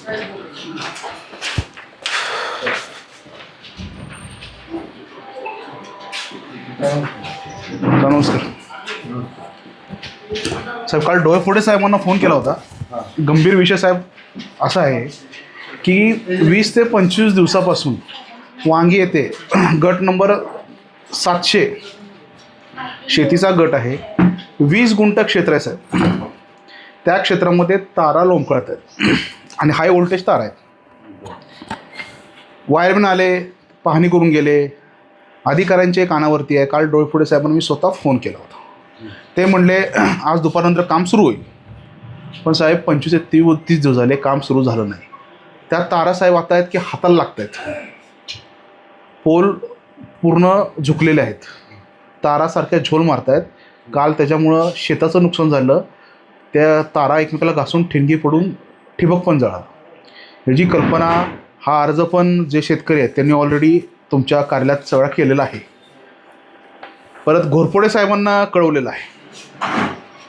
नमस्कार साहेब, काल डोळेफोडे साहेबांना फोन केला होता. गंभीर विषय साहेब असा आहे की 20 ते 25 दिवसापासून वांगी येथे गट नंबर 700 शेतीचा गट आहे. 20 गुंठ क्षेत्र आहे साहेब. त्या क्षेत्रामध्ये तारा लोंबकळत आहेत आणि हाय व्होल्टेज तारा आहेत. वायरमॅन आले, पाहणी करून गेले, अधिकाऱ्यांचे कानावरती आहे. काल डोळेफोडे साहेबांना मी स्वतः फोन केला होता. ते म्हणले आज दुपारनंतर काम सुरू होईल. पण साहेब 25 ते 30 दिवस झाले काम सुरू झालं नाही. त्या तारा साहेब आता आहेत की हाताला लागत आहेत. पोल पूर्ण झुकलेले आहेत, तारासारख्या झोल मारत आहेत. काल त्याच्यामुळं शेताचं नुकसान झालं. त्या तारा एकमेकाला घासून ठिणगी पडून ठिबक पण जळाला. ह्याची कल्पना हा अर्ज पण जे शेतकरी आहेत त्यांनी ऑलरेडी तुमच्या कार्यालयात सगळा केलेला आहे. परत घोरपडे साहेबांना कळवलेलं आहे.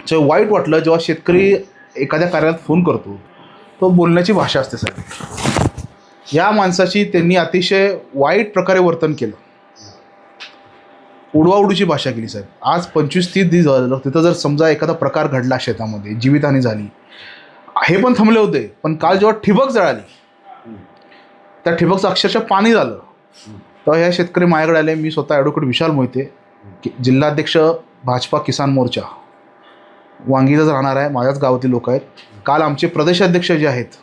जेव्हा वाईट वाटलं जेव्हा शेतकरी एखाद्या कार्यालयात फोन करतो तो बोलण्याची भाषा असते साहेब. या माणसाची त्यांनी अतिशय वाईट प्रकारे वर्तन केलं. उडवाउडीची भाषा केली साहेब. आज 25-30 दिवस झालं तिथं जर समजा एखादा प्रकार घडला शेतामध्ये, जीवितहानी झाली, हे पण थांबले होते. पण काल जेव्हा ठिबक जळाली, त्या ठिबकचं अक्षरशः पाणी झालं, तेव्हा ह्या शेतकरी माझ्याकडे आले. मी स्वतः ॲडव्होकेट विशाल मोहिते, जिल्हाध्यक्ष भाजपा किसान मोर्चा, वांगीतच राहणार आहे, माझ्याच गावातील लोक आहेत. काल आमचे प्रदेशाध्यक्ष जे आहेत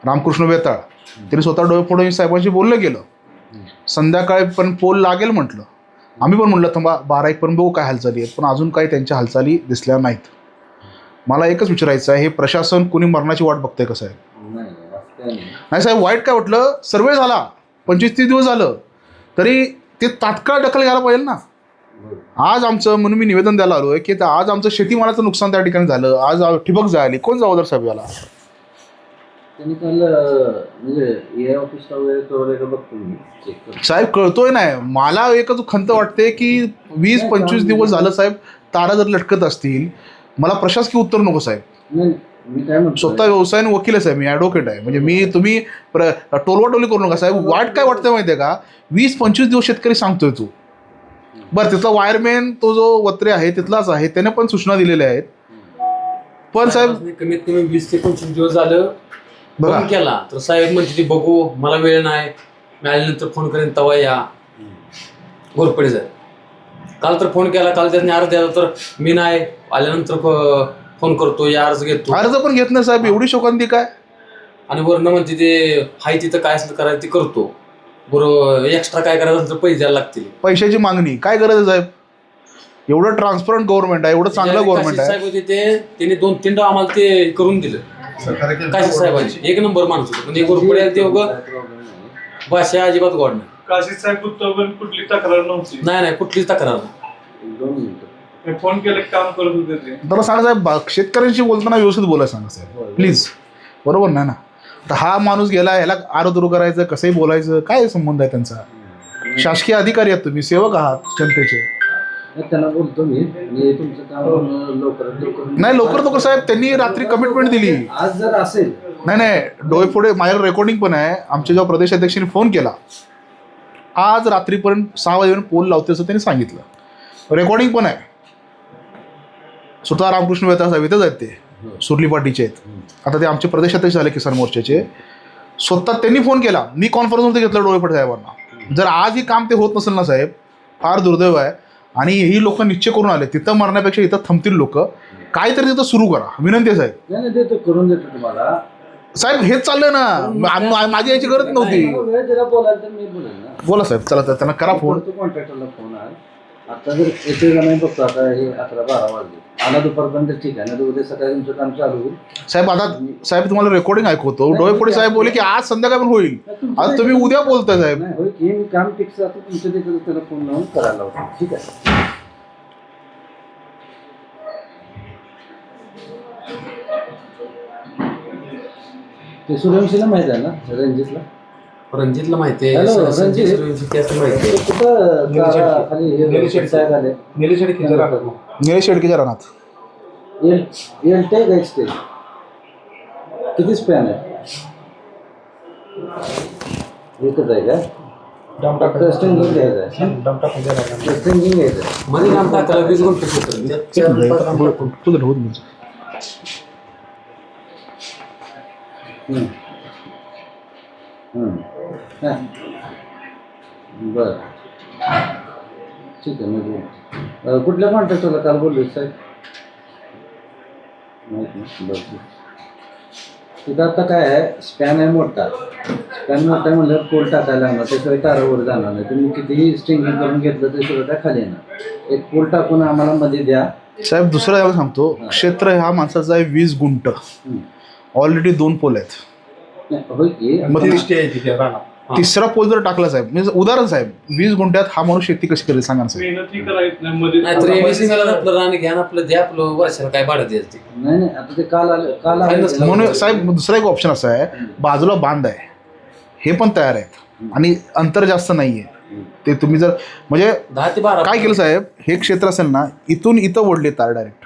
रामकृष्ण वेताळ, त्यांनी स्वतः डोळेफोडे साहेबांशी बोललं गेलं. संध्याकाळी पण पोल लागेल म्हटलं. आम्ही पण म्हटलं थांबा 12-1 पर्यंत बघू काय हालचाली आहेत. पण अजून काही त्यांच्या हालचाली दिसल्या नाहीत. मला एकच विचारायचं आहे, हे प्रशासन कुणी मरणाची वाट बघतंय कसं आहे? नाही साहेब, वाईट काय वाटलं, सर्वे झाला 25-30 दिवस झालं तरी ते तात्काळ दखल घ्यायला पाहिजे ना. आज आमचं म्हणून मी निवेदन द्यायला आलो आहे की आज आमचं शेतीमालाचं नुकसान त्या ठिकाणी झालं. आज ठिबक जाळली, कोण जबाबदार साहेब याला? त्यांनी काल म्हणजे ऑफिसला वगैरे बघतो साहेब. कळतोय नाही मला. एकच खंत वाटते की 20-25 दिवस झालं साहेब तारा जर लटकत असतील, मला प्रशासकीय उत्तर नको साहेब. मी काय म्हणतो, स्वतः व्यवसायाने वकील आहे साहेब, मी ॲडव्होकेट आहे. म्हणजे तुम्ही टोलवाटोली करू नका साहेब. वाट काय वाटतं माहिती आहे का, 20-25 दिवस शेतकरी सांगतोय तू. बरं, तिथला वायरमॅन तो जो वत्रे आहे तिथलाच आहे, त्याने पण सूचना दिलेल्या आहेत. पण साहेब कमीत कमी 20 ते 25 दिवस झालं फोन केला तर साहेब म्हणते ती बघू, मला वेळ नाही, मी आल्यानंतर फोन करेन तवा या. घोरपडे साहेब काल तर फोन केला, काल त्यांनी अर्ज द्यायला तर मी नाही आल्यानंतर फोन करतो, या अर्ज घेतो. अर्ज पण घेत नाही साहेब, एवढी शोकांती काय? आणि वरनं म्हणते ते हाय तिथं काय असेल करायचं ते करतो. बरोबर, एक्स्ट्रा काय करायचं असेल तर पैसे द्यायला लागतील. पैशाची मागणी काय गरज आहे साहेब? एवढं ट्रान्सपरंट गव्हर्नमेंट आहे, एवढं चांगलं गव्हर्नमेंट आहे. साहेब होते ते, त्यांनी 2-3 आम्हाला ते करून दिलं. काशी साहेबांची एक नंबर माणूस होते. म्हणजे घोरपडे ते भाषा अजिबात गोड नाही. काशी साहेब कुठली तक्रार नव्हती. नाही कुठलीच तक्रार नाही. फोन केलं काम करत होते ते. त्याला सांगा साहेब, शेतकऱ्यांशी बोलताना व्यवस्थित बोलायला सांगा साहेब प्लीज. बरोबर नाही ना? तर हा माणूस गेला, ह्याला आरोधुरू करायचं, कसंही बोलायचं, काय संबंध आहे त्यांचा? शासकीय अधिकारी आहात तुम्ही, सेवक आहात जनतेचे. त्यांना बोलतो मी तुमचं काम लवकर नाही लवकर साहेब. त्यांनी रात्री कमिटमेंट दिली. आज जर असेल नाही डोळेफोडे माझ्याकडे रेकॉर्डिंग पण आहे. आमच्या जेव्हा प्रदेशाध्यक्षांनी फोन केला, आज रात्रीपर्यंत 6 वाजेपर्यंत पोल लावते असं त्यांनी सांगितलं. रेकॉर्डिंग पण आहे. स्वतः रामकृष्ण वेताळ साहेब इथंच आहेत, ते सुरली पाटीचे आहेत. आता ते आमचे प्रदेशाध्यक्ष झाले किसान मोर्चाचे. स्वतः त्यांनी फोन केला, मी कॉन्फरन्समध्ये घेतलं डोळेफोडे साहेबांना. जर आज ही काम ते होत नसेल ना साहेब, फार दुर्दैव आहे. आणि ही लोक निश्चय करून आले, तिथं मरण्यापेक्षा इथं थांबतील लोक. काहीतरी तिथं सुरू करा, विनंती आहे साहेब. नाही देतो, करून देतो तुम्हाला साहेब. हेच चाललंय ना, माझी याची गरज नव्हती. बोलायला तर मी बोलेल ना. बोला साहेब, चला तर त्यांना करा फोन. कॉन्ट्रॅक्टरला फोन आहे. आता जर येते का नाही बघतो. आता हे 11-12 वाजले, आला दुपारपर्यंत ठीक आहे ना. उद्या सकाळी तुमचं काम चालू होईल साहेब. आता साहेब तुम्हाला रेकॉर्डिंग ऐकवतो. डोळेफोडे साहेब बोलले की आज संध्याकाळ पण होईल. आज तुम्ही उद्या बोलताय साहेब. नाही होईल की मी काम फिक्स आता तुमच्या तिकडे त्याला फोन लावून करायला होतो. ठीक आहे. ते सूर्यवंशीला माहित आहे ना, रणजितला माहिती आहे. हॅलो, रणजित. निलेश शेडकीच्या रानात एलटे किती स्पॅन आहे? एकच आहे का? फक्त स्ट्रिंगिंग घ्यायचं आहे. स्ट्रिंगिंग घ्यायचं आहे. मध्ये काम टाकायला 20 गुंठे क्षेत्र हां. बरं, ठीक आहे. म्हणजे कुठल्या कॉन्ट्रॅक्टरला काल बोलले साहेब? माहीत नाही. बरं, तिथं आता काय आहे, स्पॅन आहे मोठा. स्पॅन मोठा आहे म्हणलं पोल टाकायला लागणार, त्याशिवाय तारावर जाणार नाही. तुम्ही कितीही स्ट्रिंगिंग करून घेतलं तरी सुद्धा त्या खाली येणार. एक पोल टाकून आम्हाला मध्ये द्या साहेब. दुसरं याला सांगतो, क्षेत्र ह्या माणसाचं आहे 20 गुंठ. ऑलरेडी 2 पोल आहेत. होय की. मग तिसरा पोल जर टाकला साहेब, म्हणजे उदाहरण साहेब, 20 गुंठ्यात हा माणूस शेती कशी करेल सांगा ना साहेब. मेहनतही करायचं नाही मध्ये. नाहीतर एमएससी मला आपलं रान घ्या आणि आपलं द्या, आपलं वर्षाला काय भाडं द्यायचं ते. नाही आता ते काल आलं म्हणून साहेब दुसरा एक ऑप्शन असा आहे, बाजूला बांध आहे, हे पण तयार आहेत आणि अंतर जास्त नाहीये. ते तुम्ही जर म्हणजे 10 ते 12 काय केलं साहेब, हे क्षेत्र असेल ना, इथून इथं ओढले तार डायरेक्ट.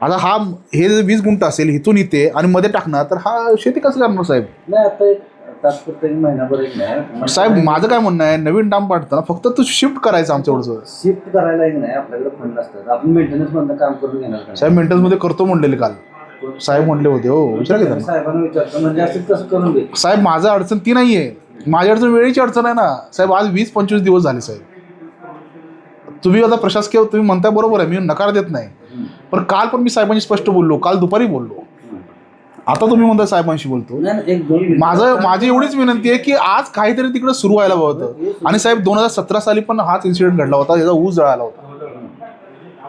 आता हा हे जर 20 गुंठ असेल इथून इथे आणि मध्ये टाकणार, तर हा शेती कसं करणार साहेब? नाही आता एक तात्पुरते महिनाभर एक नाही साहेब माझं काय म्हणणं आहे, नवीन डाम पाडताना फक्त तू शिफ्ट करायचं आमच्या एवढं. शिफ्ट करायला एक नाही, आपल्याकडे फंड असतात. आपण मेंटेनन्स मधलं काम करून घेणार का? साहेब मेंटेनन्स मध्ये करतो म्हणलेले काल साहेब म्हणले होते. हो विचारा की त्यांना. साहेबांना विचारतो म्हणजे असं कसं करून दे. साहेब माझं अडचण ती नाहीये, माझी अडचण वेळेची अडचण आहे ना साहेब. आज 20-25 दिवस झाले साहेब. तुम्ही आता प्रशासकीय तुम्ही म्हणताय बरोबर आहे, मी नकार देत नाही, पण काल पण मी साहेबांशी स्पष्ट बोललो, काल दुपारी बोललो. आता तुम्ही म्हणता साहेबांशी बोलतो. माझी एवढीच विनंती आहे की आज काहीतरी तिकडे सुरू व्हायला होतं. आणि साहेब 2017 साली पण हाच इन्सिडेंट घडला होता, याचा ऊस जळाला होता.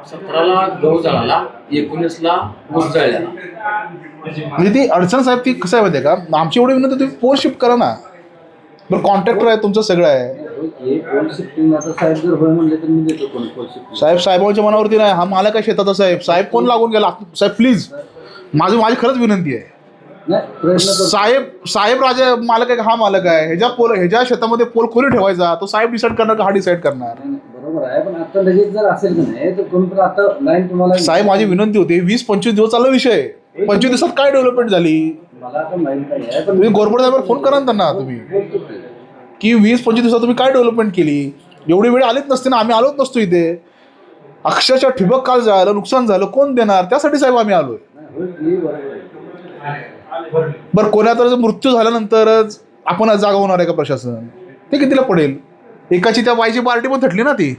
17ला गहू जळाला, 19ला ऊस जळाला. म्हणजे ती अडचण साहेब ती कसं आहे माहिती आहे का, आमची एवढी विनंती तुम्ही पोल शिफ्ट करा ना. बरं कॉन्ट्रॅक्टर आहे तुमचं सगळं आहे साहेब. साहेबांच्या मनावरती नाही, हा मालक आहे शेताचा साहेब. साहेब कोण लागून गेला साहेब प्लीज, माझी खरंच विनंती आहे साहेब राजा मालक आहे, हा मालक आहे. ह्याच्या शेतामध्ये पोल खोली ठेवायचा, तो साहेब डिसाईड करणार का हा डिसाईड करणार? बरोबर आहे, पण आता लगेच जर असेल की नाही तर कोण पण आता लाईन तुम्हाला. साहेब माझी विनंती होती, 20-25 दिवस चालला विषय, 25 दिवसात काय डेव्हलपमेंट झाली? मला आता माहित नाही आहे, पण तुम्ही गव्हर्नमेंट साहेबांना फोन करा ना त्यांना तुम्ही, की 20-25 दिवसात तुम्ही काय डेव्हलपमेंट केली? एवढी वेळ आलीच नसते ना, आम्ही आलोच नसतो इथे. अक्षरशः ठिबक काल झालं, नुकसान झालं, कोण देणार? त्यासाठी साहेब आम्ही आलोय. बरं कोणाचा मृत्यू झाल्यानंतरच आपण जागा होणार आहे का प्रशासन? ते कितीला पडेल? एकाची त्या बाईची पार्टी पण थटली ना ती.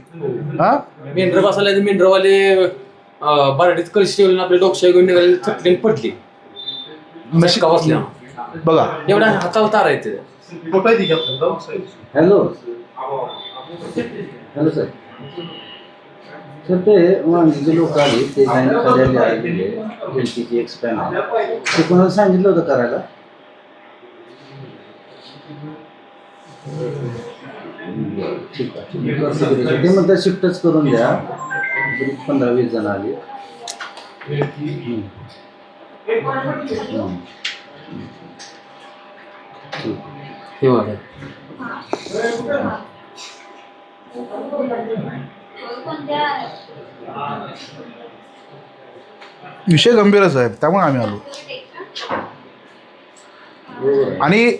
हा मेंढर बसायला मेंढरवाले बारडीत कलशी ठेवून आपले डोकशाही घेऊन निघाले, थकली पडली का बसल्या. बघा एवढा हातावर तार आहे ते. Hello sir. सर ते वांगीचे लोक आले, ते लाईन खाली आले, एलटीची एक्सपॅन आहे, ते कोणाला सांगितलं होतं करायला? ठीक आहे, ते म्हणतात शिफ्टच करून द्या. 15-20 जण आले. हे बघा विषय गंभीरच आहे, त्यामुळे आम्ही आलो. आणि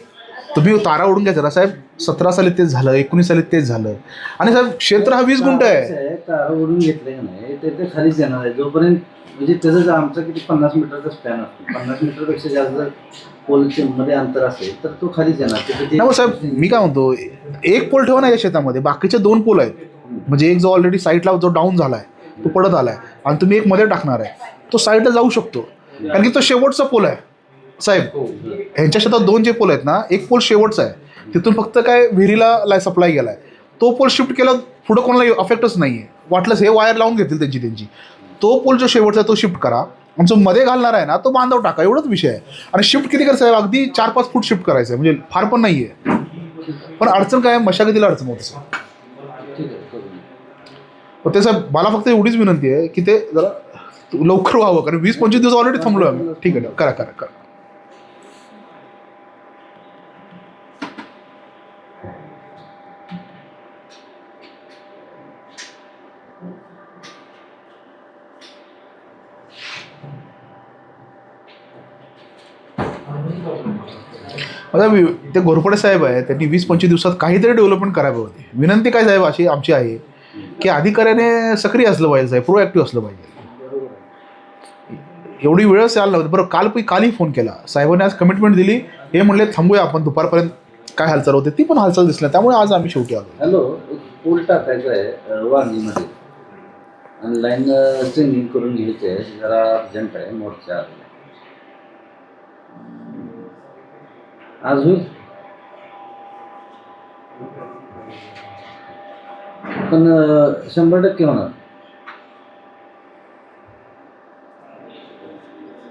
तुम्ही तारा ओढून घ्यायचा ना साहेब. 17 साली तेच झालं, 19 साली तेच झालं. आणि साहेब क्षेत्र हा 20 गुंठ आहे. तारा ओढून घेतलं का नाही ते खालीच येणार आहे जोपर्यंत, म्हणजे त्याचं आमचं किती 50 मीटरचा स्पॅन असतो. 50 मीटरपेक्षा जास्त पोलच्या मध्ये अंतर असेल तर तो खालीच येणार. नाही साहेब मी काय म्हणतो, एक पोल ठेवा ना या शेतामध्ये, बाकीचे 2 पोल आहेत. म्हणजे एक जो ऑलरेडी साईडला जो डाऊन झालाय तो पडत आलाय, आणि तुम्ही एक मध्ये टाकणार आहे, तो साईडला जाऊ शकतो, कारण की तो शेवटचा पोल आहे साहेब. ह्यांच्या शेतात 2 जे पोल आहेत ना, एक पोल शेवटचा आहे, तिथून फक्त काय विहिरीला सप्लाय गेलाय. तो पोल शिफ्ट केला, पुढं कोणाला अफेक्टच नाहीये. वाटलंच हे वायर लावून घेतील त्यांची. तो पोल जो शेवटचा आहे तो शिफ्ट करा, आमचं मध्ये घालणार आहे ना तो बांधव टाका, एवढंच विषय आहे. आणि शिफ्ट किती करायचं आहे? अगदी 4-5 फूट शिफ्ट करायचं आहे, म्हणजे फार पण नाहीये. पण अडचण काय आहे, मशागतीला अडचण होते साहेब. पण ते साहेब मला फक्त एवढीच विनंती आहे की ते जरा लवकर व्हावं, कारण 20-25 दिवस ऑलरेडी थांबलो आम्ही. ठीक आहे, करा. आता ते घोरपडे साहेब आहे, त्यांनी 20-25 दिवसात काहीतरी डेव्हलपमेंट करायला होती. विनंती काय साहेब अशी आमची आहे की अधिकाऱ्याने सक्रिय असलं पाहिजे साहेब, प्रोॲक्टिव्ह असलं पाहिजे. एवढी वेळच यायला नव्हती. बरं कालही फोन केला साहेबांनी, आज कमिटमेंट दिली, हे म्हणले थांबूया आपण दुपारपर्यंत, काय हालचाल होते ती पण हालचाल दिसल्या, त्यामुळे आज आम्ही शेवटी आलो. हॅलो, एक पूल टाकायचं आहे वांगीमध्ये, ऑनलाईन स्ट्रीमिंग करून घ्यायचं आहे, जरा अर्जंट आहे, मोर्चा आला आज होईल. पण 100% होणार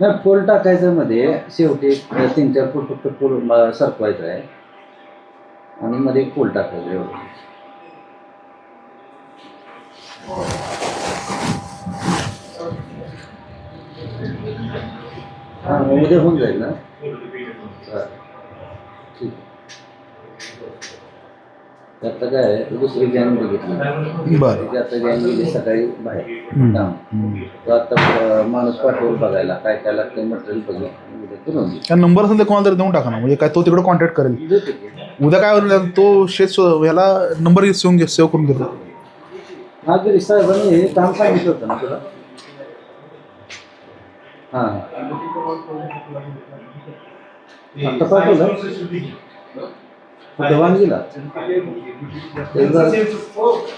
नाही. पोल टाकायचं मध्ये शेवटी 3-4 फूट फक्त पोल सरकवायचं आहे आणि मध्ये एक पोल टाकायचं एवढं. हां, उद्या होऊन जाईल ना. ठीक आहे. आता काय आहे, दुसरी गॅंग बघितली. बरं. आता गॅंग गेली सकाळी बाहेर काम. तो आता माणूस पाठवून बघायला काय काय लागतं, मटेरियल बघून करून देईल. त्या नंबर असेल तर कोणाला तरी देऊन टाका ना, म्हणजे काय तो तिकडे कॉन्टॅक्ट करेल. देतो की. उद्या काय होईल, तो ह्याला नंबर सेव्ह करून घेतो. हा गिरीश साहेबांनी हे काम सांगितलं होतं ना तुला. हां, आता पाठवलं कुठं वांगीला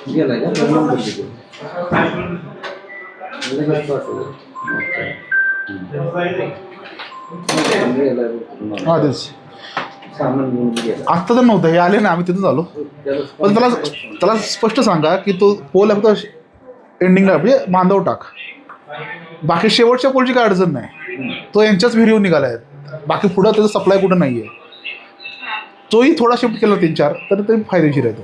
गेला का नंबर दिले. लगेच पाठवलं. हा तेच सामान घेऊन गेला. आत्ता तर नव्हतं, हे आले ना, आम्ही तिथून आलो. पण त्याला स्पष्ट सांगा की तो पोल आहे फक्त एंडिंगला, म्हणजे बांधव टाक, बाकी शेवटच्या पोलची काय अडचण नाही. तो यांच्याच व्हिडिओ निघाला आहे, बाकी पुढं त्याचा सप्लाय कुठं नाही आहे. तोही थोडा शिफ्ट केला 3-4 तर ते फायदेशीर आहे. तो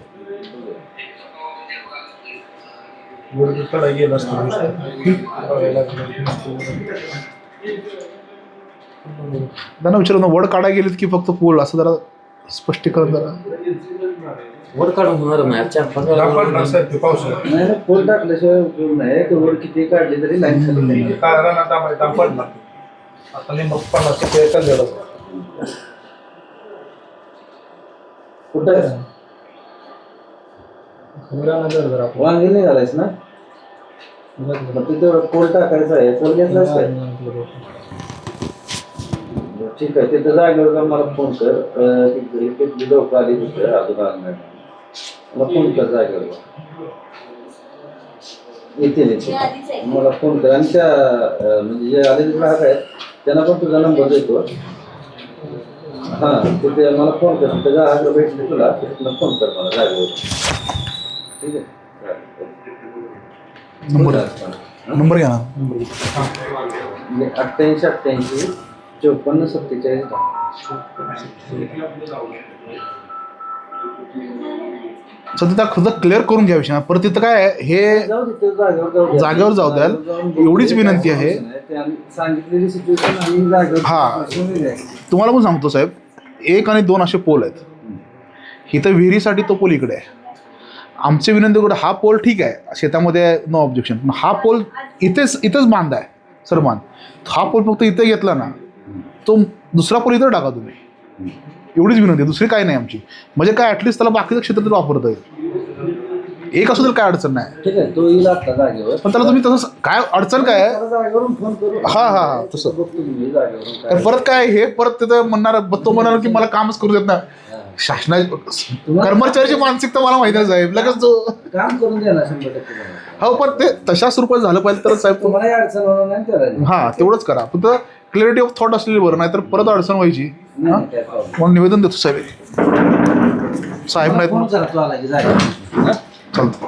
त्यांना विचारून वड काढायला गेलीत की फक्त पोल, असं जरा स्पष्टीकरण जरा. वर काढून होणार नाही. 4-5 नाही, पोल टाकल्याशिवाय उपयोग नाही. ते वर किती काढली तरी लाईन खाली नाही. कुठं आहे? वांगी नाही घालायच ना. मग तिथं पोल टाकायचा आहे, पोल घेतलाच काय. ठीक आहे, तिथं जागेवर जाऊन मला फोन कर. तिथली लोक आली तिथं अजून आलं नाही, मला फोन कर जागेवर येतील. मला फोन कर. आणि त्या म्हणजे जे आलेले ग्राहक आहेत त्यांना पण तुझा नंबर देतो. हां, तिथे मला फोन कर. तिथं ग्राहक भेटले तुला, तिथं फोन कर मला जागेवर. ठीक आहे. नंबर घ्या ना. 88-88 54-47. सध्या खुद क्लिअर करून घ्या विषय. परत तिथं काय आहे, हे जागेवर जाऊ द्याल एवढीच विनंती आहे. सांगितलेली सिच्युएशन. हां, तुम्हाला पण सांगतो साहेब, 1 आणि 2 असे पोल आहेत. इथं विहिरीसाठी तो पोल इकडे आहे. आमची विनंती कुठं, हा पोल ठीक आहे शेतामध्ये, नो ऑब्जेक्शन, पण हा पोल इथेच बांध आहे सर बांध. हा पोल फक्त इथे घेतला ना, तो दुसरा पोल इथं टाका तुम्ही, एवढीच विनंती आहे, दुसरी काय नाही आमची. म्हणजे काय ॲटलिस्ट त्याला बाकीचं क्षेत्र तरी वापरता येईल. एक असू तर काय अडचण नाही. ठीक आहे, तो येईल आता जागेवर. पण त्याला तुम्ही तसं काय अडचण काय आहे. जागेवरून फोन करू. हां तसं. परत काय हे परत तिथं म्हणणार, तो म्हणाला की मला कामच करू देत ना. शासनाची कर्मचाऱ्याची मानसिकता मला माहिती आहे साहेब, लगेच जो काम करून देणार 100%. हो, पण ते तशाच रूपात झालं पाहिजे तर साहेब तुम्हाला अडचण होणार नाही त्याला. हां तेवढंच करा. फक्त क्लॅरिटी ऑफ थॉट असलेली बरं, नाही तर परत अडचण व्हायची. म्हणून निवेदन देतो साहेब. साहेब नाहीत फोन करा, तो आला की जागा. चालतं.